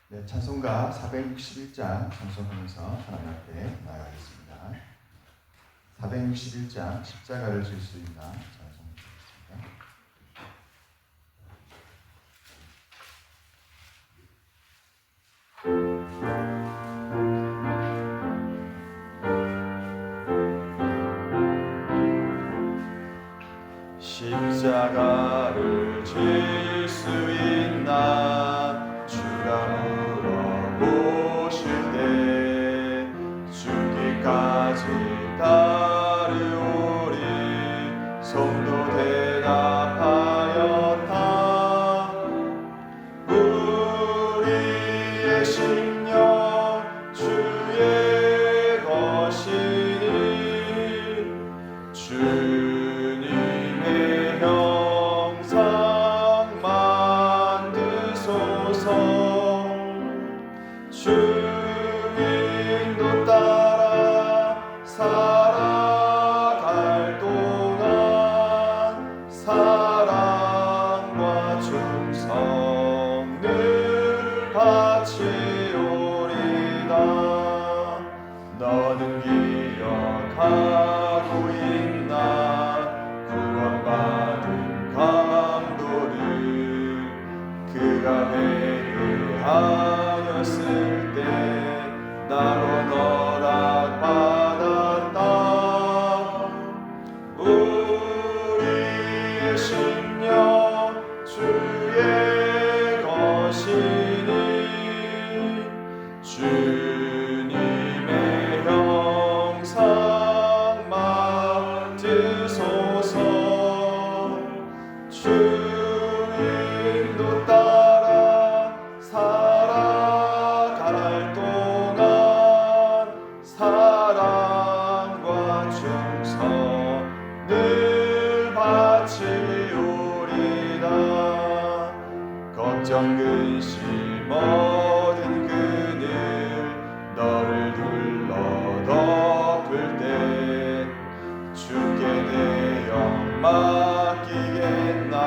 네, 찬송가 461장 찬송하면서 하나님 앞에 나아가겠습니다. 461장 십자가를 질 수 있나 찬송하겠습니다. 십자가를 질 수 있나 주가 물어보실 때 죽기까지 따르오리. 성도 대답하였다. 우리의 심령 주의 것이니 주님의 형상 만드소서. 주인도 따라 살아갈 동안 사랑과 충성을 바치오리다. 너는 기억하고 있나 구원받은 강도를. 그가 회개하였을 때 나로 허락받았다. 우리의 심령 주의 것이니 주님의 형상 만드소서. 주인도 따라 살아갈 동안 사랑과 충성을 바치오리다. 걱정 근심 모든 그늘 너를 둘러 덮을 때 주께 내 영 맡기겠나.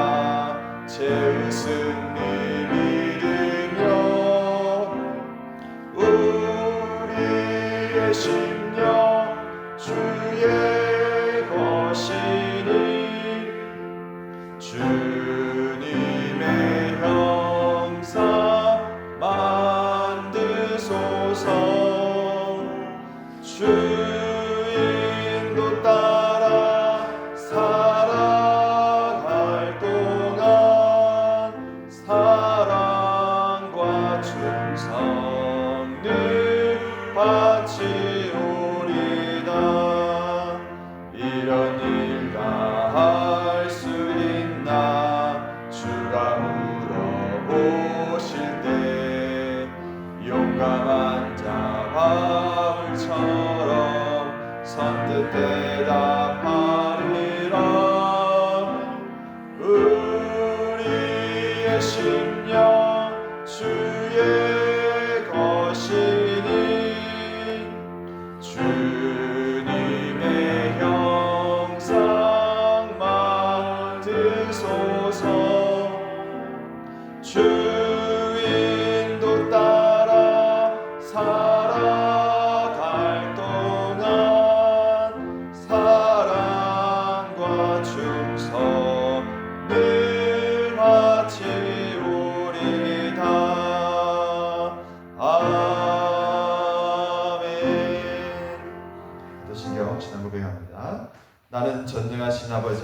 제 승리 믿으며 우리의 심령 주의 것이니 주님의 형상 만드소서. 주인도 따라 살아갈 동안 사랑과 충성을 바치오리다. 이런 일 다 할 수 있나 주가 물어보실 때 용감한 자 바울처럼 선뜻 대답하리라. 우리의 심령 주의 것이니 주님의 형상 만드소서. 주인도 따라 살아갈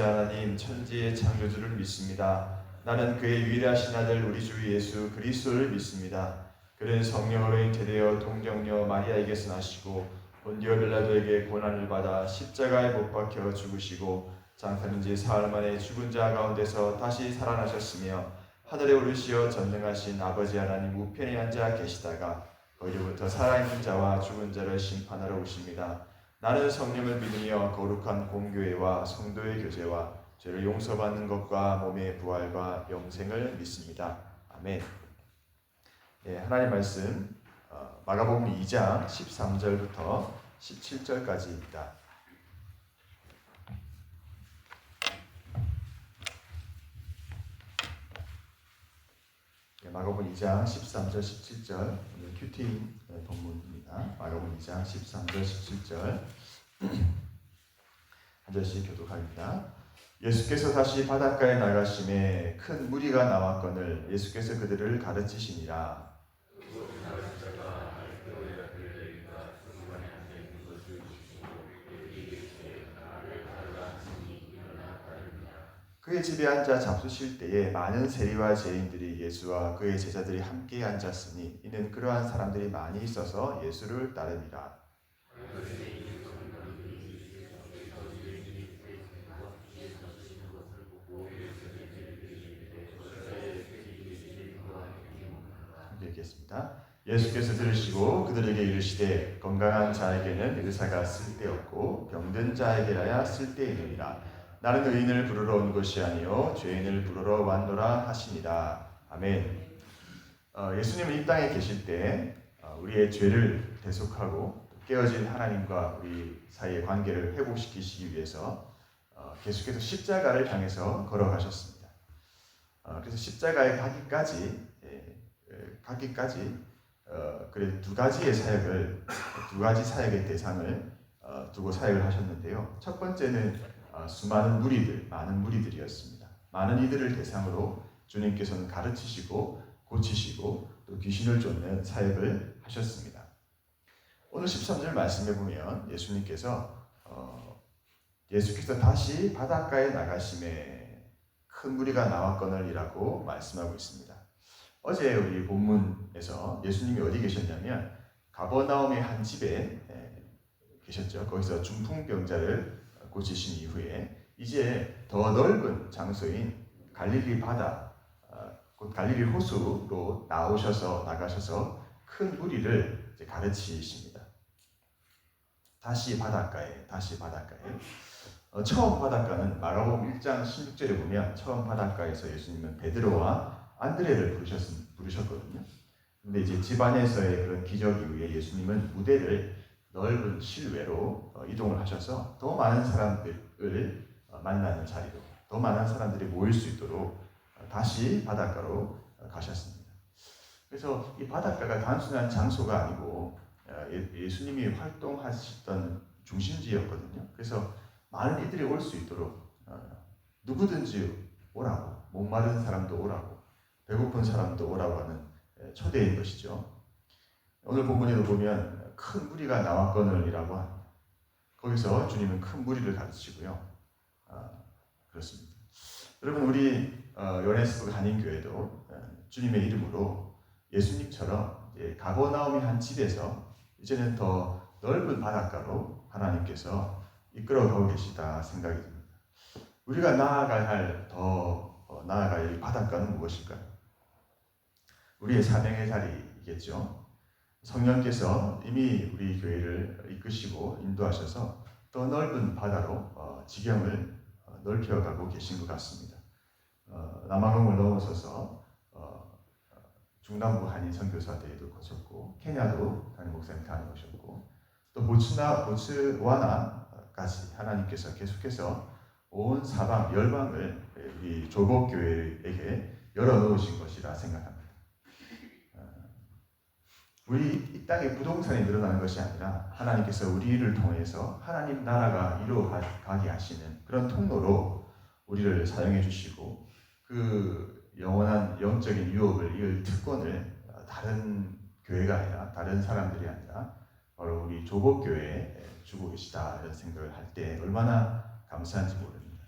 아버지 하나님 천지의 창조주를 믿습니다. 나는 그의 유일하신 아들 우리 주 예수 그리스도를 믿습니다. 그는 성령으로 잉태되어 동정녀 마리아에게서 나시고 본디오 빌라도에게 고난을 받아 십자가에 못 박혀 죽으시고 장사된 지 사흘 만에 죽은 자 가운데서 다시 살아나셨으며 하늘에 오르시어 전능하신 아버지 하나님 우편에 앉아 계시다가 거기로부터 살아있는 자와 죽은 자를 심판하러 오십니다. 나는 성령을 믿으며 거룩한 공교회와 성도의 교제와 죄를 용서받는 것과 몸의 부활과 영생을 믿습니다. 아멘. 네, 하나님 말씀 마가복음 2장 13절부터 17절까지입니다. 마가복음 2장 13절 17절 오늘 큐티 본문입니다. 마가복음 2장 13절 17절 한 절씩 교독합니다. 예수께서 다시 바닷가에 나가심에 큰 무리가 나왔거늘 예수께서 그들을 가르치시니라. 그의 집에 앉아 잡수실 때에 많은 세리와 죄인들이 예수와 그의 제자들이 함께 앉았으니 이는 그러한 사람들이 많이 있어서 예수를 따르니라. 읽겠습니다. 예수께서 들으시고 그들에게 이르시되 건강한 자에게는 의사가 쓸데없고 병든 자에게라야 쓸데있느니라. 나는 의인을 부르러 온 것이 아니요 죄인을 부르러 왔노라 하시니라. 아멘. 예수님은 이 땅에 계실 때 우리의 죄를 대속하고 깨어진 하나님과 우리 사이의 관계를 회복시키시기 위해서 계속해서 십자가를 향해서 걸어가셨습니다. 그래서 십자가에 가기까지 그래 두 가지 사역의 대상을 두고 사역을 하셨는데요. 첫 번째는 수많은 많은 무리들이었습니다. 많은 이들을 대상으로 주님께서는 가르치시고 고치시고 또 귀신을 쫓는 사역을 하셨습니다. 오늘 13절 말씀에 보면 예수께서 다시 바닷가에 나가심에 큰 무리가 나왔거늘이라고 말씀하고 있습니다. 어제 우리 본문에서 예수님이 어디 계셨냐면 가버나움의 한 집에 계셨죠. 거기서 중풍병자를 고치신 이후에 이제 더 넓은 장소인 갈릴리 바다, 곧 갈릴리 호수로 나가셔서 큰 무리를 가르치십니다. 다시 바닷가에. 처음 바닷가는 마가복음 1장 16절에 보면 처음 바닷가에서 예수님은 베드로와 안드레를 부르셨거든요. 근데 이제 집안에서의 그런 기적 이후에 예수님은 무대를 넓은 실외로 이동을 하셔서 더 많은 사람들을 만나는 자리로, 더 많은 사람들이 모일 수 있도록 다시 바닷가로 가셨습니다. 그래서 이 바닷가가 단순한 장소가 아니고 예수님이 활동하시던 중심지였거든요. 그래서 많은 이들이 올 수 있도록 누구든지 오라고, 목마른 사람도 오라고, 배고픈 사람도 오라고 하는 초대인 것이죠. 오늘 본문에도 보면 큰 무리가 나왔거늘이라고 합니다. 거기서 주님은 큰 무리를 가르치고요. 그렇습니다. 여러분 우리 요네스burg 한인교회도 주님의 이름으로 예수님처럼 가버나움의 한 집에서 이제는 더 넓은 바닷가로 하나님께서 이끌어가고 계시다 생각이 듭니다. 우리가 나아갈 이 바닷가는 무엇일까요? 우리의 사명의 자리이겠죠. 성령께서 이미 우리 교회를 이끄시고 인도하셔서 더 넓은 바다로 지경을 넓혀가고 계신 것 같습니다. 남아공을 넘어서서 중남부 한인 선교사대회도 거쳤고 케냐도 담임 목사님 다녀오셨고 또 보츠와나까지 하나님께서 계속해서 온 사방 열방을 우리 조국교회에게 열어놓으신 것이라 생각합니다. 우리 이 땅에 부동산이 늘어나는 것이 아니라 하나님께서 우리를 통해서 하나님 나라가 이루어가게 하시는 그런 통로로 우리를 사용해 주시고 그 영원한 영적인 유업을 이을 특권을 다른 교회가 아니라 다른 사람들이 아니라 바로 우리 조국교회에 주고 계시다 이런 생각을 할 때 얼마나 감사한지 모릅니다.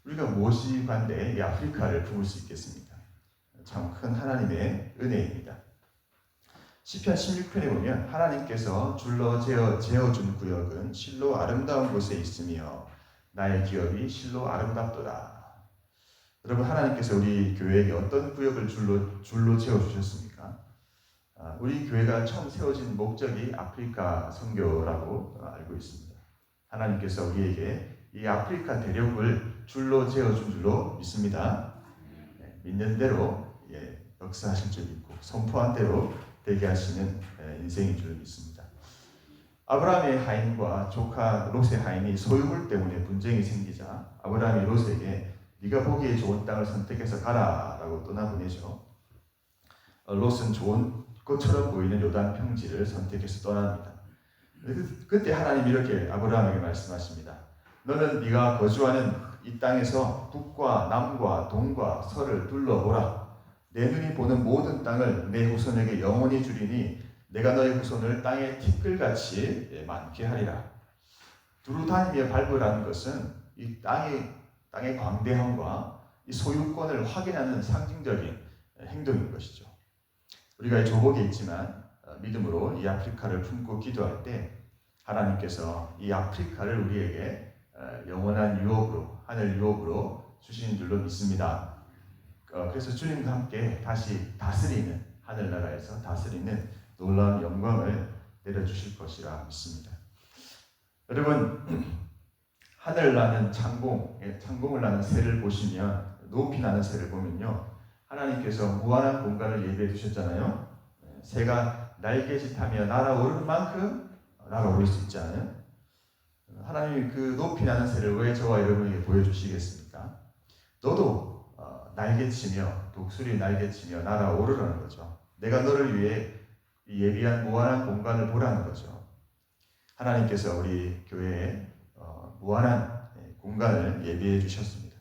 우리가 무엇이 반대 이 아프리카를 품을 수 있겠습니까? 참 큰 하나님의 은혜입니다. 시편 16편에 보면 하나님께서 줄로 재어준 구역은 실로 아름다운 곳에 있으며 나의 기업이 실로 아름답도다. 여러분, 하나님께서 우리 교회에게 어떤 구역을 줄로 재어주셨습니까? 우리 교회가 처음 세워진 목적이 아프리카 선교라고 알고 있습니다. 하나님께서 우리에게 이 아프리카 대륙을 줄로 재어준 줄로 믿습니다. 믿는 대로 역사하실 줄 믿고 선포한 대로 되게 하시는 인생인 줄 믿습니다. 아브라함의 하인과 조카 롯의 하인이 소유물 때문에 분쟁이 생기자 아브라함이 롯에게 네가 보기에 좋은 땅을 선택해서 가라라고 떠나보내죠. 롯은 좋은 꽃처럼 보이는 요단 평지를 선택해서 떠납니다. 그때 하나님이 이렇게 아브라함에게 말씀하십니다. 너는 네가 거주하는 이 땅에서 북과 남과 동과 서를 둘러보라. 내 눈이 보는 모든 땅을 내 후손에게 영원히 주리니 내가 너의 후손을 땅의 티끌같이 많게 하리라. 두루 다니며 밟으라는 것은 이 땅의 광대함과 이 소유권을 확인하는 상징적인 행동인 것이죠. 우리가 이 조복에 있지만 믿음으로 이 아프리카를 품고 기도할 때 하나님께서 이 아프리카를 우리에게 영원한 유업으로, 하늘 유업으로 주시는 줄로 믿습니다. 그래서 주님과 함께 다시 다스리는, 하늘나라에서 다스리는 놀라운 영광을 내려주실 것이라 믿습니다. 여러분, 하늘 나는 창공을 나는 새를 보시면, 높이 나는 새를 보면요, 하나님께서 무한한 공간을 예비해 두셨잖아요. 새가 날개짓하며 날아오르는 만큼 날아오를 수 있지 않은, 하나님이 그 높이 나는 새를 왜 저와 여러분에게 보여주시겠습니까? 너도 날개치며, 독수리 날개치며 날아오르라는 거죠. 내가 너를 위해 예비한 무한한 공간을 보라는 거죠. 하나님께서 우리 교회에 무한한 공간을 예비해 주셨습니다.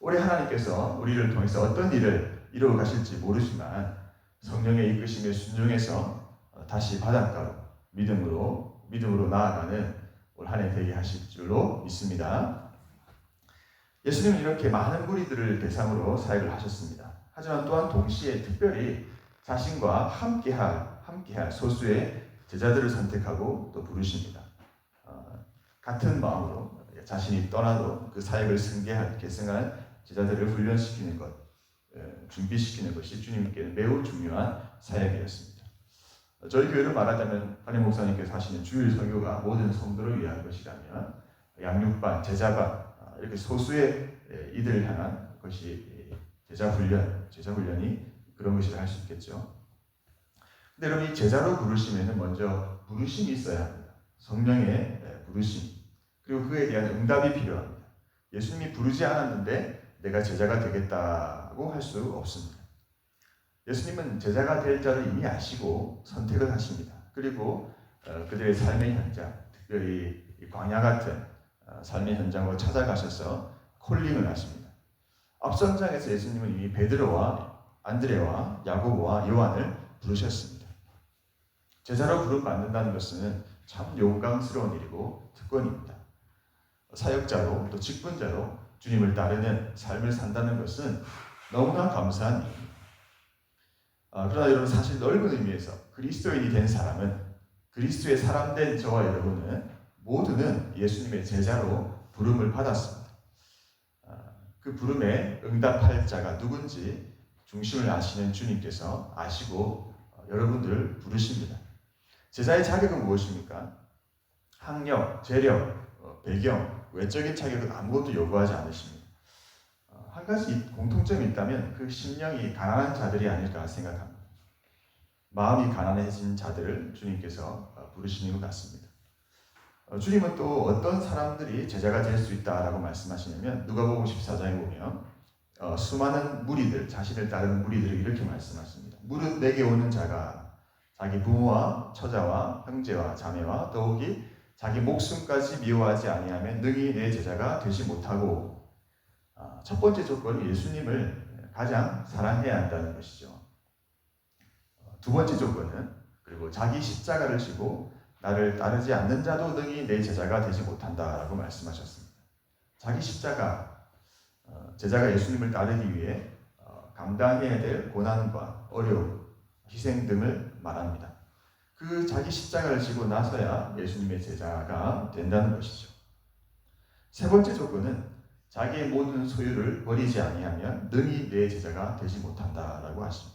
올해 하나님께서 우리를 통해서 어떤 일을 이루어 가실지 모르지만 성령의 이끄심에 순종해서 다시 바닷가로 믿음으로 나아가는 올 한 해 되게 하실 줄로 믿습니다. 예수님은 이렇게 많은 무리들을 대상으로 사역을 하셨습니다. 하지만 또한 동시에 특별히 자신과 함께할 소수의 제자들을 선택하고 또 부르십니다. 같은 마음으로 자신이 떠나도 그 사역을 승계할 계승할 제자들을 훈련시키는 것, 준비시키는 것이 주님께는 매우 중요한 사역이었습니다. 저희 교회를 말하자면 한임 목사님께서 하시는 주일 설교가 모든 성도를 위한 것이라면 양육반, 제자반 이렇게 소수의 이들을 향한 것이 제자 훈련이 그런 것이라 할 수 있겠죠. 근데 여러분, 이 제자로 부르시면 먼저 부르심이 있어야 합니다. 성령의 부르심, 그리고 그에 대한 응답이 필요합니다. 예수님이 부르지 않았는데 내가 제자가 되겠다고 할 수 없습니다. 예수님은 제자가 될 자를 이미 아시고 선택을 하십니다. 그리고 그들의 삶의 현장, 특별히 광야 같은 삶의 현장으로 찾아가셔서 콜링을 하십니다. 앞선 장에서 예수님은 이미 베드로와 안드레와 야고보와 요한을 부르셨습니다. 제자로 부름받는다는 것은 참 용감스러운 일이고 특권입니다. 사역자로 또 직분자로 주님을 따르는 삶을 산다는 것은 너무나 감사한 일입니다. 그러나 여러분, 사실 넓은 의미에서 그리스도인이 된 사람은, 그리스도의 사람 된 저와 여러분은 모두는 예수님의 제자로 부름을 받았습니다. 그 부름에 응답할 자가 누군지 중심을 아시는 주님께서 아시고 여러분들을 부르십니다. 제자의 자격은 무엇입니까? 학력, 재력, 배경, 외적인 자격은 아무것도 요구하지 않으십니다. 한 가지 공통점이 있다면 그 심령이 가난한 자들이 아닐까 생각합니다. 마음이 가난해진 자들을 주님께서 부르시는 것 같습니다. 주님은 또 어떤 사람들이 제자가 될 수 있다라고 말씀하시냐면 누가복음 14장에 보면 수많은 무리들, 자신을 따르는 무리들을 이렇게 말씀하십니다. 무릇 내게 오는 자가 자기 부모와 처자와 형제와 자매와 더욱이 자기 목숨까지 미워하지 아니하면 능히 내 제자가 되지 못하고, 첫 번째 조건이 예수님을 가장 사랑해야 한다는 것이죠. 두 번째 조건은 그리고 자기 십자가를 지고 나를 따르지 않는 자도 능히 내 제자가 되지 못한다라고 말씀하셨습니다. 자기 십자가, 제자가 예수님을 따르기 위해 감당해야 될 고난과 어려움, 희생 등을 말합니다. 그 자기 십자가를 지고 나서야 예수님의 제자가 된다는 것이죠. 세 번째 조건은 자기의 모든 소유를 버리지 아니하면 능히 내 제자가 되지 못한다라고 하십니다.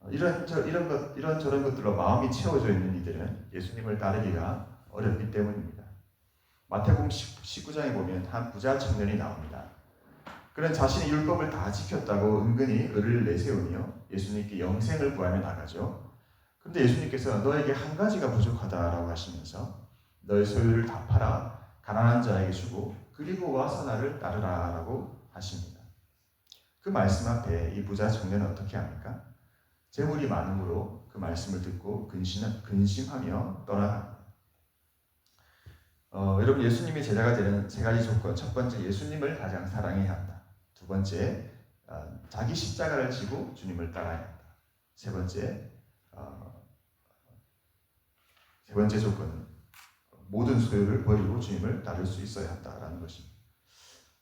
이런저런 것들로 마음이 채워져 있는 이들은 예수님을 따르기가 어렵기 때문입니다. 마태복음 19장에 보면 한 부자 청년이 나옵니다. 그는 자신의 율법을 다 지켰다고 은근히 을을 내세우며 예수님께 영생을 구하며 나가죠. 그런데 예수님께서 너에게 한 가지가 부족하다라고 하시면서 너의 소유를 다 팔아 가난한 자에게 주고 그리고 와서 나를 따르라라고 하십니다. 그 말씀 앞에 이 부자 청년은 어떻게 합니까? 재물이 많음으로 그 말씀을 듣고 근심하며 떠나갑니다. 여러분, 예수님의 제자가 되는 세 가지 조건. 첫 번째, 예수님을 가장 사랑해야 한다. 두 번째, 자기 십자가를 지고 주님을 따라야 한다. 세 번째 조건은 모든 소유를 버리고 주님을 따를 수 있어야 한다라는 것입니다.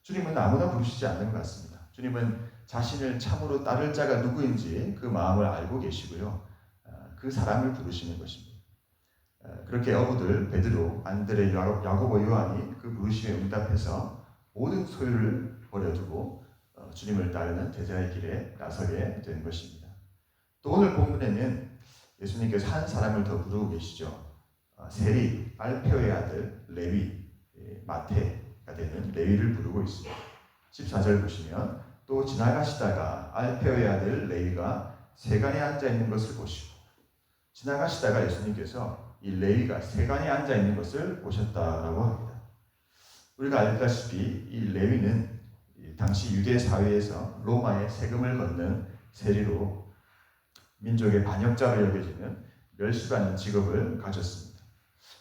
주님은 아무나 부르시지 않는 것 같습니다. 주님은 자신을 참으로 따를 자가 누구인지 그 마음을 알고 계시고요. 그 사람을 부르시는 것입니다. 그렇게 어부들 베드로, 안드레, 야고보, 요한이 그 부르심에 응답해서 모든 소유를 버려두고 주님을 따르는 제자의 길에 나서게 된 것입니다. 또 오늘 본문에는 예수님께서 한 사람을 더 부르고 계시죠. 세리, 알페오의 아들 레위, 마태가 되는 레위를 부르고 있습니다. 14절 보시면 또 지나가시다가 알페오의 아들 레위가 세간에 앉아있는 것을 보시고, 지나가시다가 예수님께서 이 레위가 세간에 앉아있는 것을 보셨다라고 합니다. 우리가 알다시피 이 레위는 당시 유대 사회에서 로마의 세금을 걷는 세리로 민족의 반역자로 여겨지는 멸시받는 직업을 가졌습니다.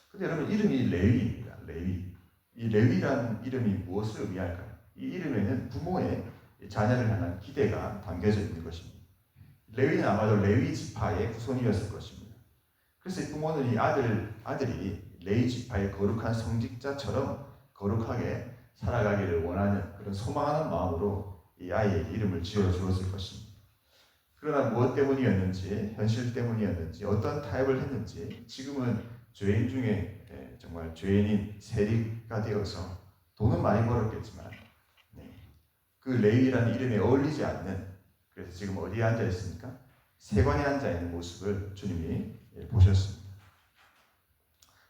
그런데 여러분, 이름이 레위입니다. 레위. 이 레위라는 이름이 무엇을 의미할까요? 이 이름에는 부모의 자녀를 향한 기대가 담겨져 있는 것입니다. 레위는 아마도 레위 지파의 후손이었을 것입니다. 그래서 이 부모는 이 아들이 레위 지파의 거룩한 성직자처럼 거룩하게 살아가기를 원하는, 그런 소망하는 마음으로 이 아이에게 이름을 지어주었을 것입니다. 그러나 무엇 때문이었는지, 현실 때문이었는지, 어떤 타협을 했는지 지금은 죄인 중에 정말 죄인인 세리가 되어서 돈은 많이 벌었겠지만 그 레위라는 이름에 어울리지 않는, 그래서 지금 어디에 앉아 있습니까? 세관에 앉아 있는 모습을 주님이 보셨습니다.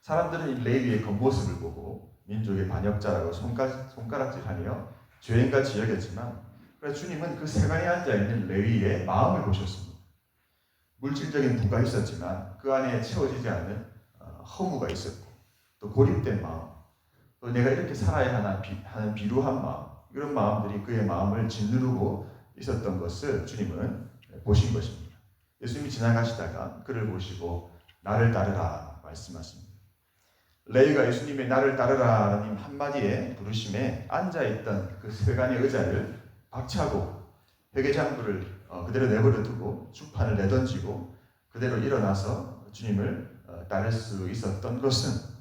사람들은 이 레위의 겉모습을 보고 민족의 반역자라고 손가락질하며 죄인같이 여겼지만, 그래서 주님은 그 세관에 앉아 있는 레위의 마음을 보셨습니다. 물질적인 부가 있었지만 그 안에 채워지지 않는 허무가 있었고, 또 고립된 마음, 또 내가 이렇게 살아야 하는 비루한 마음, 이런 마음들이 그의 마음을 짓누르고 있었던 것을 주님은 보신 것입니다. 예수님이 지나가시다가 그를 보시고 나를 따르라 말씀하십니다. 레위가 예수님의 나를 따르라는 한마디의 부르심에 앉아있던 그 세간의 의자를 박차고 회개장구를 그대로 내버려 두고 축판을 내던지고 그대로 일어나서 주님을 따를 수 있었던 것은,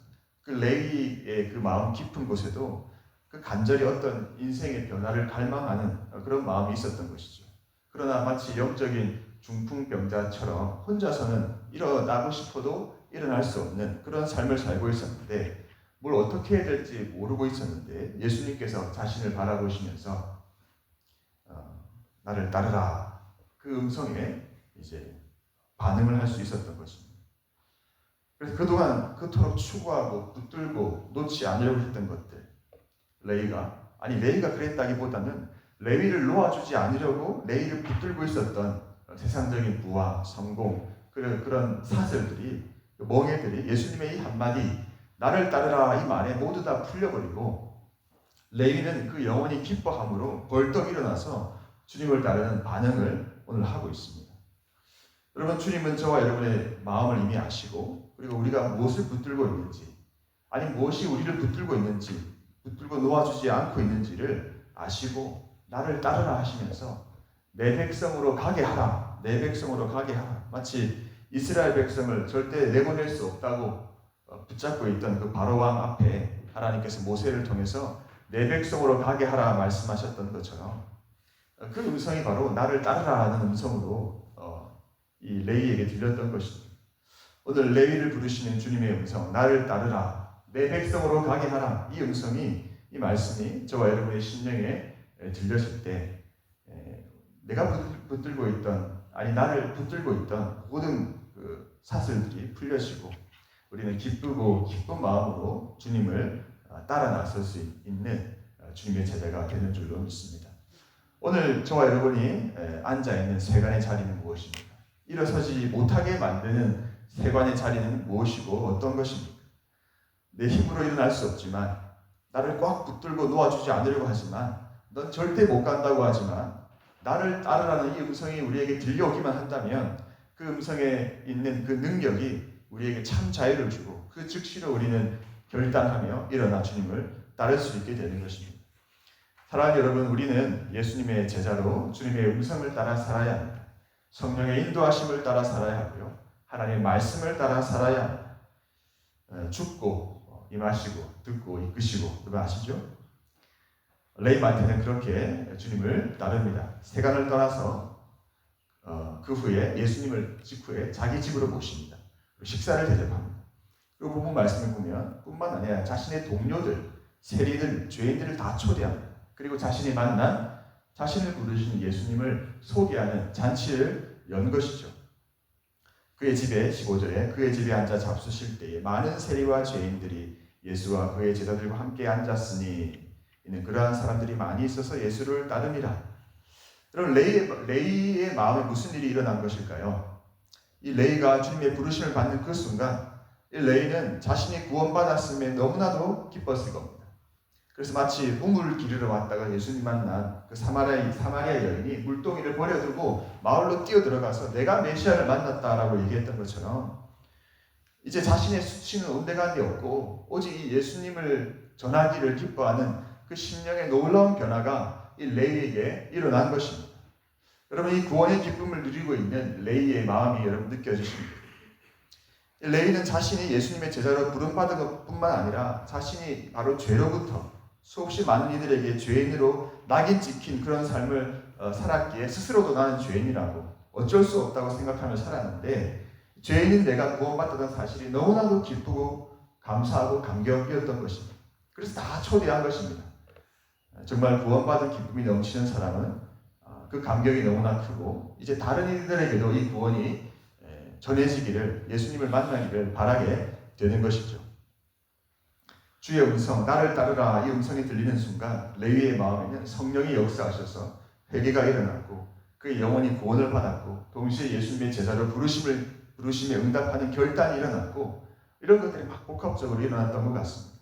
그 레위의 그 마음 깊은 곳에도 그 간절히 어떤 인생의 변화를 갈망하는 그런 마음이 있었던 것이죠. 그러나 마치 영적인 중풍병자처럼 혼자서는 일어나고 싶어도 일어날 수 없는 그런 삶을 살고 있었는데, 뭘 어떻게 해야 될지 모르고 있었는데 예수님께서 자신을 바라보시면서 나를 따르라, 그 음성에 이제 반응을 할 수 있었던 것입니다. 그래서 그동안 그토록 추구하고 붙들고 놓지 않으려고 했던 것들, 레위가 그랬다기보다는 레위를 놓아주지 않으려고 레위를 붙들고 있었던 세상적인 부와 성공, 그런 사슬들이, 멍에들이 예수님의 이 한마디 나를 따르라 이 말에 모두 다 풀려버리고, 레위는 그 영혼이 기뻐함으로 벌떡 일어나서 주님을 따르는 반응을 오늘 하고 있습니다. 여러분, 주님은 저와 여러분의 마음을 이미 아시고, 그리고 우리가 무엇을 붙들고 있는지, 아니 무엇이 우리를 붙들고 있는지, 붙들고 놓아주지 않고 있는지를 아시고 나를 따르라 하시면서 내 백성으로 가게 하라, 내 백성으로 가게 하라. 마치 이스라엘 백성을 절대 내보낼 수 없다고 붙잡고 있던 그 바로왕 앞에 하나님께서 모세를 통해서 내 백성으로 가게 하라 말씀하셨던 것처럼 그 음성이 바로 나를 따르라 하는 음성으로 이 레위에게 들렸던 것입니다. 오늘 레위를 부르시는 주님의 음성, 나를 따르라, 내 백성으로 가게 하라, 이 음성이, 이 말씀이 저와 여러분의 심령에 들렸을 때 내가 붙들고 있던, 아니 나를 붙들고 있던 모든 그 사슬들이 풀려지고 우리는 기쁘고 기쁜 마음으로 주님을 따라 나설 수 있는 주님의 제자가 되는 줄로 믿습니다. 오늘 저와 여러분이 앉아있는 세간의 자리는 무엇입니까? 일어서지 못하게 만드는 세간의 자리는 무엇이고 어떤 것입니까? 내 힘으로 일어날 수 없지만, 나를 꽉 붙들고 놓아주지 않으려고 하지만, 넌 절대 못 간다고 하지만 나를 따르라는 이 음성이 우리에게 들려오기만 한다면 그 음성에 있는 그 능력이 우리에게 참 자유를 주고 그 즉시로 우리는 결단하며 일어나 주님을 따를 수 있게 되는 것입니다. 사랑하는 여러분, 우리는 예수님의 제자로 주님의 음성을 따라 살아야 합니다. 성령의 인도하심을 따라 살아야 하고요. 하나님의 말씀을 따라 살아야 합니다. 죽고 임하시고 듣고 이끄시고, 여러분 아시죠? 레위 마태는 그렇게 주님을 따릅니다. 세간을 떠나서 그 후에 예수님을 직후에 자기 집으로 모십니다. 식사를 대접합니다. 그리고 본문 말씀을 보면 뿐만 아니라 자신의 동료들, 세리들, 죄인들을 다 초대합니다. 그리고 자신이 만난, 자신을 부르신 예수님을 소개하는 잔치를 연 것이죠. 그의 집에, 15절에 그의 집에 앉아 잡수실 때에 많은 세리와 죄인들이 예수와 그의 제자들과 함께 앉았으니 이는 그러한 사람들이 많이 있어서 예수를 따르니라. 여러분, 레위의 마음에 무슨 일이 일어난 것일까요? 이 레위가 주님의 부르심을 받는 그 순간 이 레위는 자신이 구원받았음에 너무나도 기뻤을 겁니다. 그래서 마치 우물 기르러 왔다가 예수님 만난 그 사마리아 여인이 물동이를 버려두고 마을로 뛰어들어가서 내가 메시아를 만났다라고 얘기했던 것처럼 이제 자신의 수치는 온데간데 없고 오직 이 예수님을 전하기를 기뻐하는 그 심령의 놀라운 변화가 이 레위에게 일어난 것입니다. 여러분, 이 구원의 기쁨을 누리고 있는 레위의 마음이 여러분 느껴지십니까? 레위는 자신이 예수님의 제자로 부름받은 것뿐만 아니라 자신이 바로 죄로부터 수없이 많은 이들에게 죄인으로 낙인 찍힌 그런 삶을 살았기에 스스로도 나는 죄인이라고 어쩔 수 없다고 생각하며 살았는데, 죄인인 내가 구원받았다는 사실이 너무나도 기쁘고 감사하고 감격이었던 것입니다. 그래서 다 초대한 것입니다. 정말 구원받은 기쁨이 넘치는 사람은 그 감격이 너무나 크고 이제 다른 이들에게도 이 구원이 전해지기를, 예수님을 만나기를 바라게 되는 것이죠. 주의 음성, 나를 따르라, 이 음성이 들리는 순간 레위의 마음에는 성령이 역사하셔서 회개가 일어났고 그의 영혼이 구원을 받았고 동시에 예수님의 제자로 부르심에 응답하는 결단이 일어났고 이런 것들이 막 복합적으로 일어났던 것 같습니다.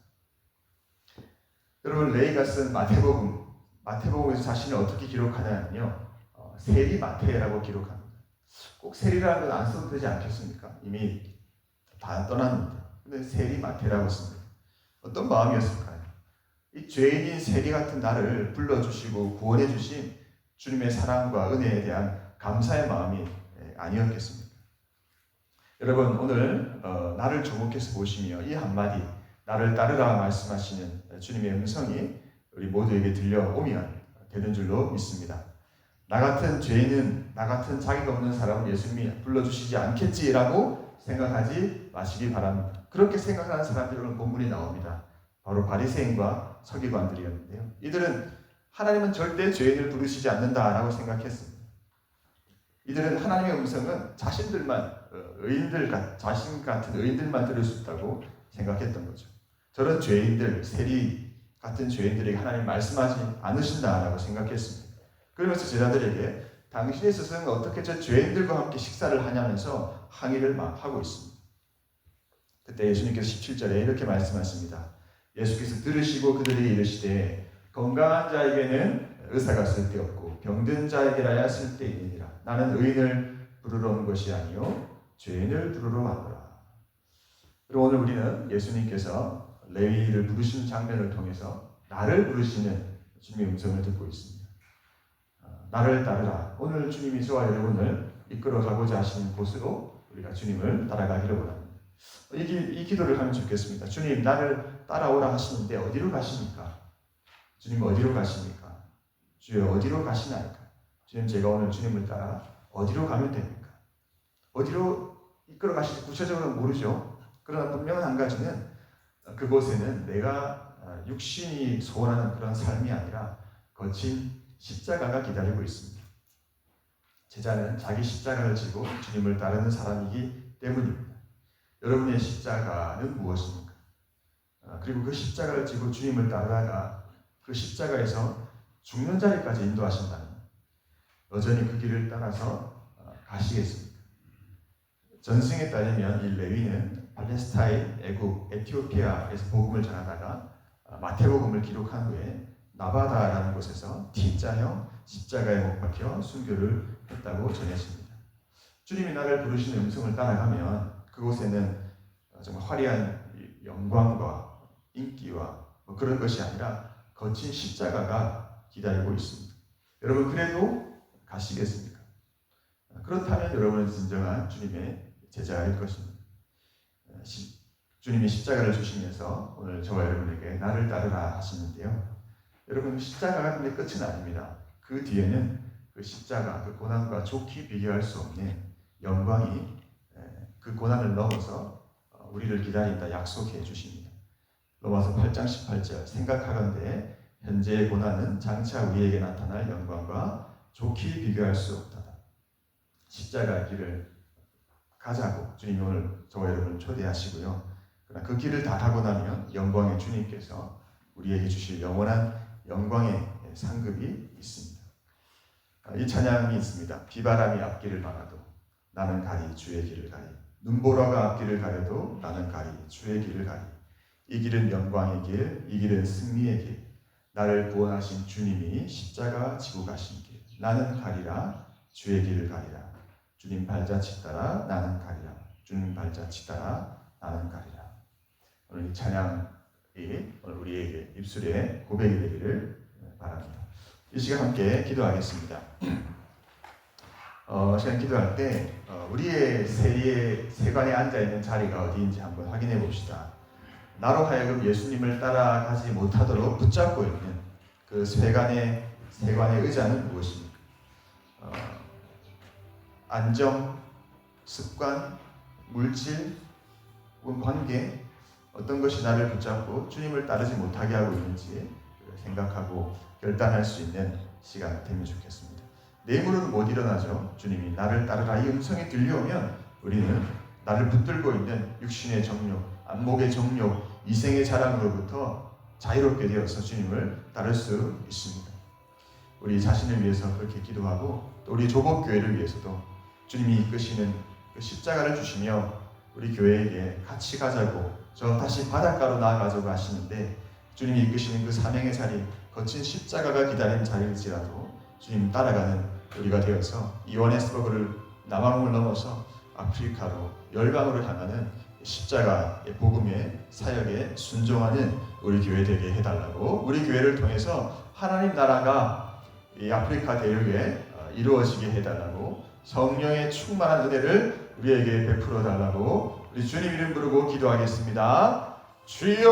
여러분, 레위가 쓴 마태복음에서 자신을 어떻게 기록하냐면요, 세리 마태라고 기록합니다. 꼭 세리라는 건 안 써도 되지 않겠습니까? 이미 다 떠났는데. 근데 세리 마태라고 씁니다. 어떤 마음이었을까요? 이 죄인인 세리 같은 나를 불러주시고 구원해 주신 주님의 사랑과 은혜에 대한 감사의 마음이 아니었겠습니까? 여러분, 오늘 나를 주목해서 보시며 이 한마디, 나를 따르라 말씀하시는 주님의 음성이 우리 모두에게 들려오면 되는 줄로 믿습니다. 나 같은 죄인은, 나 같은 자기가 없는 사람은 예수님이 불러주시지 않겠지라고 생각하지 마시기 바랍니다. 그렇게 생각하는 사람들이 오늘 본문이 나옵니다. 바로 바리새인과 서기관들이었는데요. 이들은 하나님은 절대 죄인을 부르시지 않는다라고 생각했습니다. 이들은 하나님의 음성은 자신들만, 자신 같은 의인들만 들을 수 있다고 생각했던 거죠. 저런 죄인들, 세리 같은 죄인들에게 하나님 말씀하지 않으신다라고 생각했습니다. 그러면서 제자들에게 당신의 스승은 어떻게 저 죄인들과 함께 식사를 하냐면서 항의를 막 하고 있습니다. 그때 예수님께서 17절에 이렇게 말씀하십니다. 예수께서 들으시고 그들에게 이르시되 건강한 자에게는 의사가 쓸데없고 병든 자에게라야 쓸데있느니라. 나는 의인을 부르러 온 것이 아니요 죄인을 부르러 왔노라. 그리고 오늘 우리는 예수님께서 레위를 부르시는 장면을 통해서 나를 부르시는 주님의 음성을 듣고 있습니다. 나를 따르라. 오늘 주님이 저와 여러분을 이끌어가고자 하시는 곳으로 우리가 주님을 따라가기를 원합니다. 이 기도를 하면 좋겠습니다. 주님, 나를 따라오라 하시는데 어디로 가십니까? 주님 어디로 가십니까? 주여 어디로 가시나이까? 주님 제가 오늘 주님을 따라 어디로 가면 됩니까? 어디로 이끌어 가실지 구체적으로 모르죠. 그러나 분명한 한 가지는 그곳에는 내가 육신이 소원하는 그런 삶이 아니라 거친 십자가가 기다리고 있습니다. 제자는 자기 십자가를 지고 주님을 따르는 사람이기 때문입니다. 여러분의 십자가는 무엇입니까? 그리고 그 십자가를 지고 주님을 따르다가 그 십자가에서 죽는 자리까지 인도하신다면 여전히 그 길을 따라서 가시겠습니까? 전승에 따르면 이 레위는 팔레스타인, 애국, 에티오피아에서 복음을 전하다가 마태복음을 기록한 후에 나바다라는 곳에서 T자형 십자가에 못 박혀 순교를 했다고 전해집니다. 주님이 나를 부르시는 음성을 따라가면 그곳에는 정말 화려한 영광과 인기와 그런 것이 아니라 거친 십자가가 기다리고 있습니다. 여러분 그래도 가시겠습니까? 그렇다면 여러분은 진정한 주님의 제자일 것입니다. 주님이 십자가를 주시면서 오늘 저와 여러분에게 나를 따르라 하시는데요. 여러분 십자가가 근데 끝은 아닙니다. 그 뒤에는 그 십자가, 그 고난과 좋게 비교할 수 없는 영광이 그 고난을 넘어서 우리를 기다린다 약속해 주십니다. 로마서 8장 18절 생각하건대 현재의 고난은 장차 우리에게 나타날 영광과 좋게 비교할 수 없다. 십자가의 길을 가자고 주님이 오늘 저와 여러분을 초대하시고요. 그러나 그 길을 다 가고 나면 영광의 주님께서 우리에게 주실 영원한 영광의 상급이 있습니다. 이 찬양이 있습니다. 비바람이 앞길을 막아도 나는 가리 주의 길을 가리. 눈보라가 앞길을 가려도 나는 가리 주의 길을 가리. 이 길은 영광의 길, 이 길은 승리의 길. 나를 구원하신 주님이 십자가 지고 가신 길. 나는 가리라 주의 길을 가리라. 주님 발자취 따라 나는 가리라. 주님 발자취 따라 나는 가리라. 오늘 이 찬양이 오늘 우리에게 입술에 고백이 되기를 바랍니다. 이 시간 함께 기도하겠습니다. 시간 기도할 때 우리의 세관에 앉아있는 자리가 어디인지 한번 확인해 봅시다. 나로 하여금 예수님을 따라가지 못하도록 붙잡고 있는 그 세관의 의자는 무엇입니까? 안정, 습관, 물질, 혹은 관계 어떤 것이 나를 붙잡고 주님을 따르지 못하게 하고 있는지 생각하고 결단할 수 있는 시간이 되면 좋겠습니다. 내 힘으로는 못 일어나죠. 주님이 나를 따르라 이 음성이 들려오면 우리는 나를 붙들고 있는 육신의 정욕, 안목의 정욕, 이생의 자랑으로부터 자유롭게 되어서 주님을 따를 수 있습니다. 우리 자신을 위해서 그렇게 기도하고 또 우리 조복교회를 위해서도 주님이 이끄시는 그 십자가를 주시며 우리 교회에게 같이 가자고 저 다시 바닷가로 나아가자고 하시는데 주님이 이끄시는 그 사명의 자리, 거친 십자가가 기다리는 자리일지라도 주님 따라가는 우리가 되어서 이완에스버그를 남아공을 넘어서 아프리카로 열방으로 향하는 십자가의 복음의 사역에 순종하는 우리 교회 되게 해달라고 우리 교회를 통해서 하나님 나라가 이 아프리카 대륙에 이루어지게 해달라고 성령의 충만한 은혜를 우리에게 베풀어 달라고 우리 주님 이름 부르고 기도하겠습니다. 주여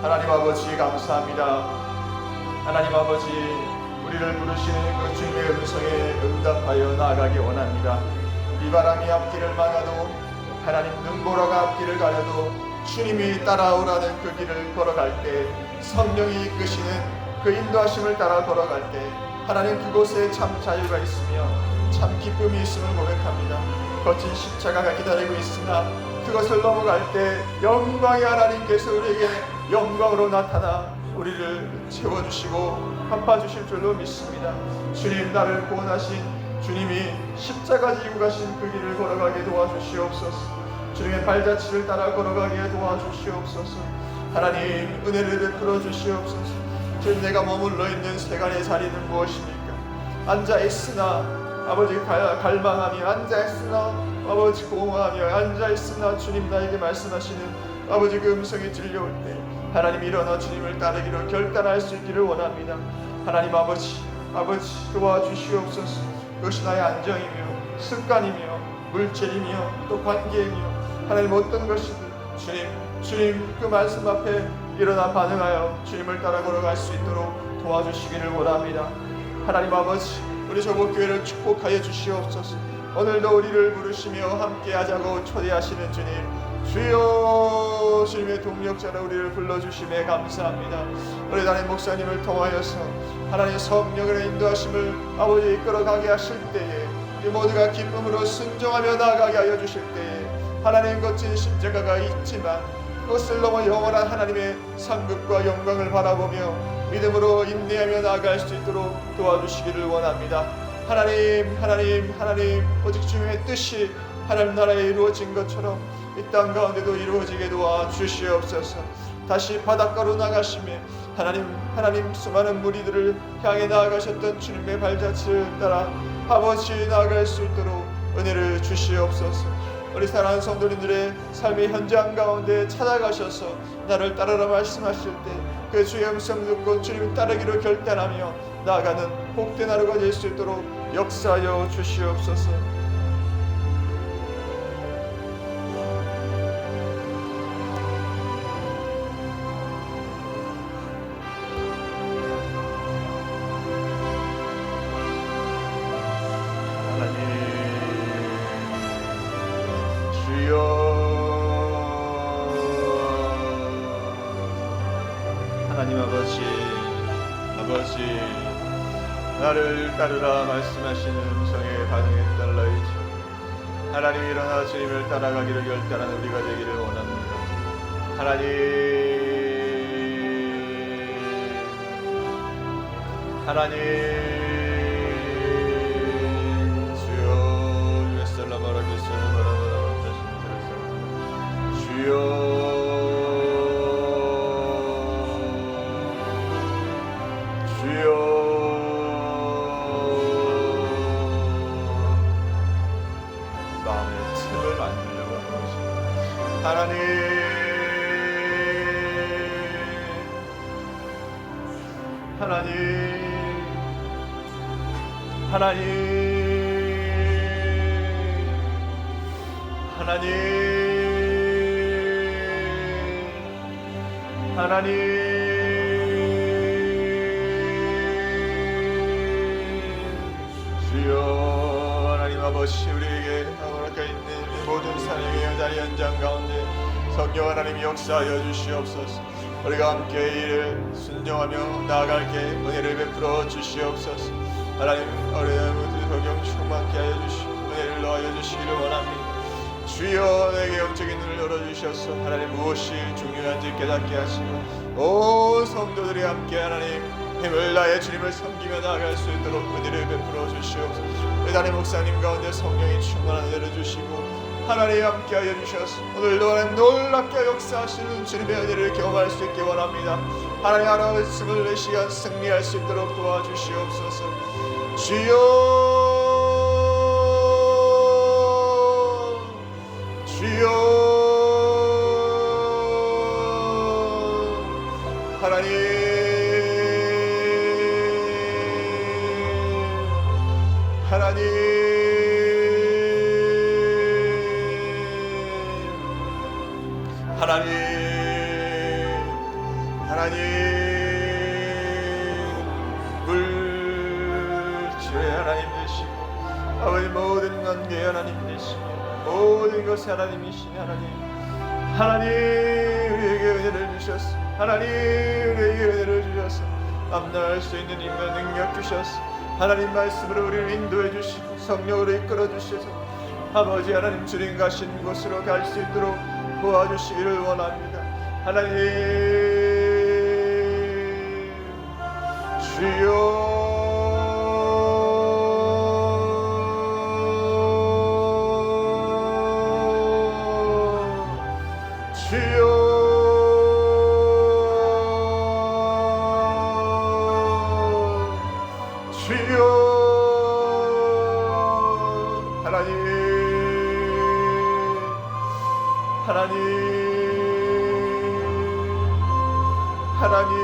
하나님 아버지 감사합니다. 하나님 아버지 우리를 부르시는 그 주님의 음성에 응답하여 나아가기 원합니다. 비바람이 앞길을 막아도 하나님 눈보라가 앞길을 가려도 주님이 따라오라는 그 길을 걸어갈 때 성령이 이끄시는 그 인도하심을 따라 걸어갈 때 하나님 그곳에 참 자유가 있으며 참 기쁨이 있음을 고백합니다. 거친 십자가가 기다리고 있으나 그것을 넘어갈 때 영광의 하나님께서 우리에게 영광으로 나타나 우리를 채워주시고 갚아주실 줄로 믿습니다. 주님 나를 구원하신 주님이 십자가 지고 가신 그 길을 걸어가게 도와주시옵소서. 주님의 발자취를 따라 걸어가게 도와주시옵소서. 하나님 은혜를 베풀어 주시옵소서. 주님 내가 머물러 있는 세간의 자리는 무엇입니까? 앉아있으나 아버지 갈망하며 앉아있으나 아버지 공허하며 앉아있으나 주님 나에게 말씀하시는 아버지 그 음성이 들려올 때 하나님 일어나 주님을 따르기로 결단할 수 있기를 원합니다. 하나님 아버지 도와주시옵소서. 그것이 나의 안정이며 습관이며 물질이며 또 관계이며 하나님 어떤 것이든 주님 주님 그 말씀 앞에 일어나 반응하여 주님을 따라 걸어갈 수 있도록 도와주시기를 원합니다. 하나님 아버지, 우리 저복교회를 축복하여 주시옵소서. 오늘도 우리를 부르시며 함께하자고 초대하시는 주님, 주여, 주님의 동력자로 우리를 불러주심에 감사합니다. 우리 담임 목사님을 통하여서 하나님 성령의 인도하심을 아버지 이끌어가게 하실 때에 우리 모두가 기쁨으로 순종하며 나아가게 하여 주실 때에 하나님 거친 십자가가 있지만 그것을 넘어 영원한 하나님의 상급과 영광을 바라보며 믿음으로 인내하며 나아갈 수 있도록 도와주시기를 원합니다. 하나님, 하나님, 하나님, 오직 주님의 뜻이 하나님 나라에 이루어진 것처럼 이 땅 가운데도 이루어지게 도와주시옵소서. 다시 바닷가로 나가시며 하나님 수많은 무리들을 향해 나아가셨던 주님의 발자취를 따라 아버지 나아갈 수 있도록 은혜를 주시옵소서. 우리 사랑하는 성도님들의 삶의 현장 가운데 찾아가셔서 나를 따르라 말씀하실 때 그 주의 음성 듣고 주님을 따르기로 결단하며 나아가는 복된 하루가 될 수 있도록 역사하여 주시옵소서. 하나님 아버지, 나를 따르라 말씀하시는 음성에 반응해 달라이지. 하나님 일어나 주님을 따라가기를 결단하는 우리가 되기를 원합니다. 하나님 주여, 주여, 마음의 틈을 만들려고 하는 것입니다. 주여, 하나님 아버지, 우리에게 허락하여 있는 이 모든 사랑의 자리 현장 가운데 성령 하나님 역사하여 주시옵소서. 우리가 함께 이를 순종하며 나아갈게 은혜를 베풀어 주시옵소서. 하나님, 우리의 모든 성령 충만케 하여 주시고 은혜를 넣어 주시기를 원합니다. 주여, 내게 영적인 눈을 열어주셔서 하나님 무엇이 중요한지 깨닫게 하시고 온 성도들이 함께 하나님 힘을 다해 주님을 섬기며 나아갈 수 있도록 은혜를 베풀어 주시옵소서. 우리 담임 목사님 가운데 성령이 충만한 은혜를 주시고 하나님 함께하여 주셔서 오늘도 하나님 놀랍게 역사하시는 주님의 은혜를 경험할 수 있게 원합니다. 하나님 하나님의 말씀을 이 시간 승리할 수 있도록 도와주시옵소서. 주여, 하나님, 물질의 하나님 되시고 아버지 모든 관계의 하나님 되시고 모든 것의 하나님이신 하나님, 우리에게 은혜를 주셨어. 하나님, 우리에게 은혜를 주셔서 감당할 수 있는 힘과 능력 주셔서 하나님 말씀으로 우리를 인도해 주시고 성령으로 이끌어 주셔서 아버지 하나님 주님 가신 곳으로 갈 수 있도록 도와주시기를 원합니다. 하나님, 주여, 하나님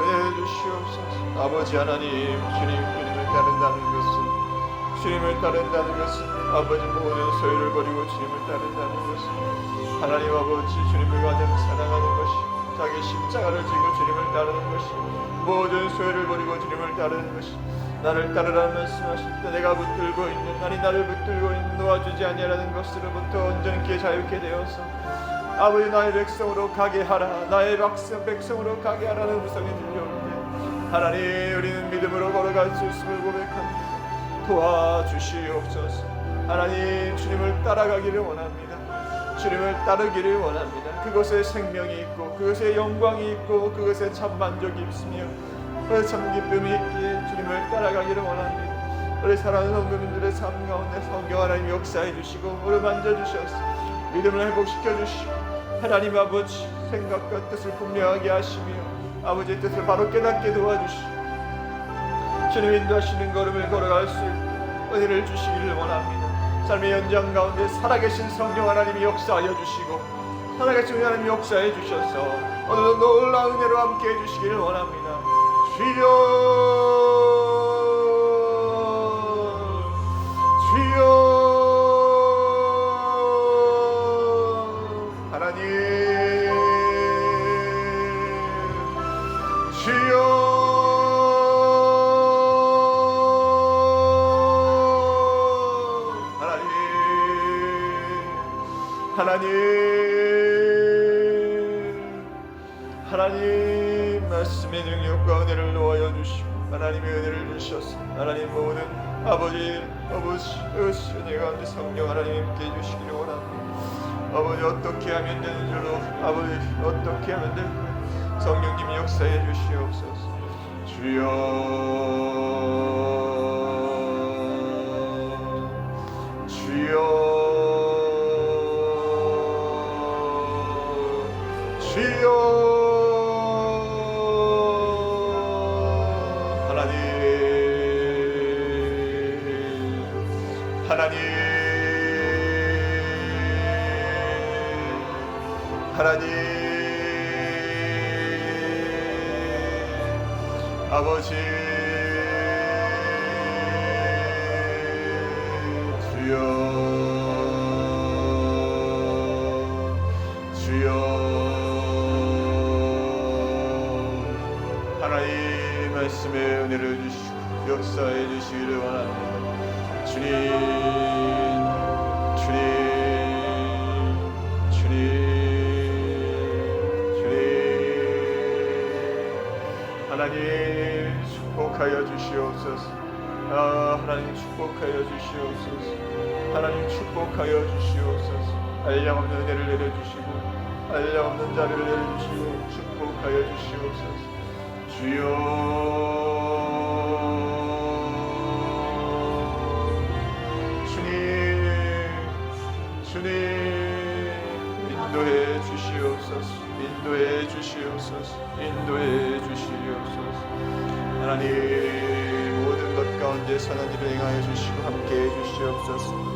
은혜 주시옵소서. 아버지 하나님, 주님을 따른다는 것은 주님을 따른다는 것은 아버지 모든 소유를 버리고 주님을 따른다는 것은 하나님 아버지 주님을 가장 사랑하는 것이 자기 십자가를 지고 주님을 따르는 것이 모든 소유를 버리고 주님을 따르는 것이 나를 따르라는 말씀하실 때 내가 붙들고 있는 나를 붙들고 있는 놓아주지 아니하라는 것으로부터 온전히 자유케 되어서 아버지 나의 백성으로 가게 하라 나의 백성으로 가게 하라는 음성이 들려올 때 하나님 우리는 믿음으로 걸어갈 수 있음을 고백합니다. 도와주시옵소서. 하나님 주님을 따라가기를 원합니다. 주님을 따르기를 원합니다. 그곳에 생명이 있고 그곳에 영광이 있고 그곳에 참 만족이 있으며 참 기쁨이 있기에 주님을 따라가기를 원합니다. 우리 사랑하는 성도님들의 삶 가운데 성령 하나님 역사해 주시고 우리 만져주셔서 믿음을 회복시켜 주시고 하나님 아버지 생각과 뜻을 분명하게 하시며 아버지의 뜻을 바로 깨닫게 도와주시고 주님 인도하시는 걸음을 걸어갈 수 있도록 은혜를 주시기를 원합니다. 삶의 현장 가운데 살아계신 성령 하나님이 역사하여 주시고 살아계신 하나님이 역사해 주셔서 오늘도 놀라운 은혜로 함께 해주시기를 원합니다. 주여 주여 하나님 주여 하나님 말씀의 능력과 은혜를 놓아여 주시고 하나님의 은혜를 주셔서 하나님 모든 아버지 은혜 가운데 성령 하나님 함께 해주시기를 원합니다. 아버지 어떻게 하면 되는 줄로 아버지 어떻게 하면 될까요? 성령님이 역사해 주시옵소서. 주여 주여 주여 하나님 아버지 주여 주여 하나님 말씀의 은혜를 주시고 역사해 주시기를 원합니다. 주님 하나님 축복하여 주시옵소서. 하나님 축복하여 주시옵소서. 하나님 축복하여 주시옵소서. 한량없는 은혜를 내려주시고 한량없는 자리를 내려주시고 축복하여 주시옵소서. 주여 주님 인도해 주시옵소서. 인도해 주시옵소서. 인도해 주시옵소서. 하나님 모든 것 가운데 선한 일을 행하여 주시고 함께해 주시옵소서.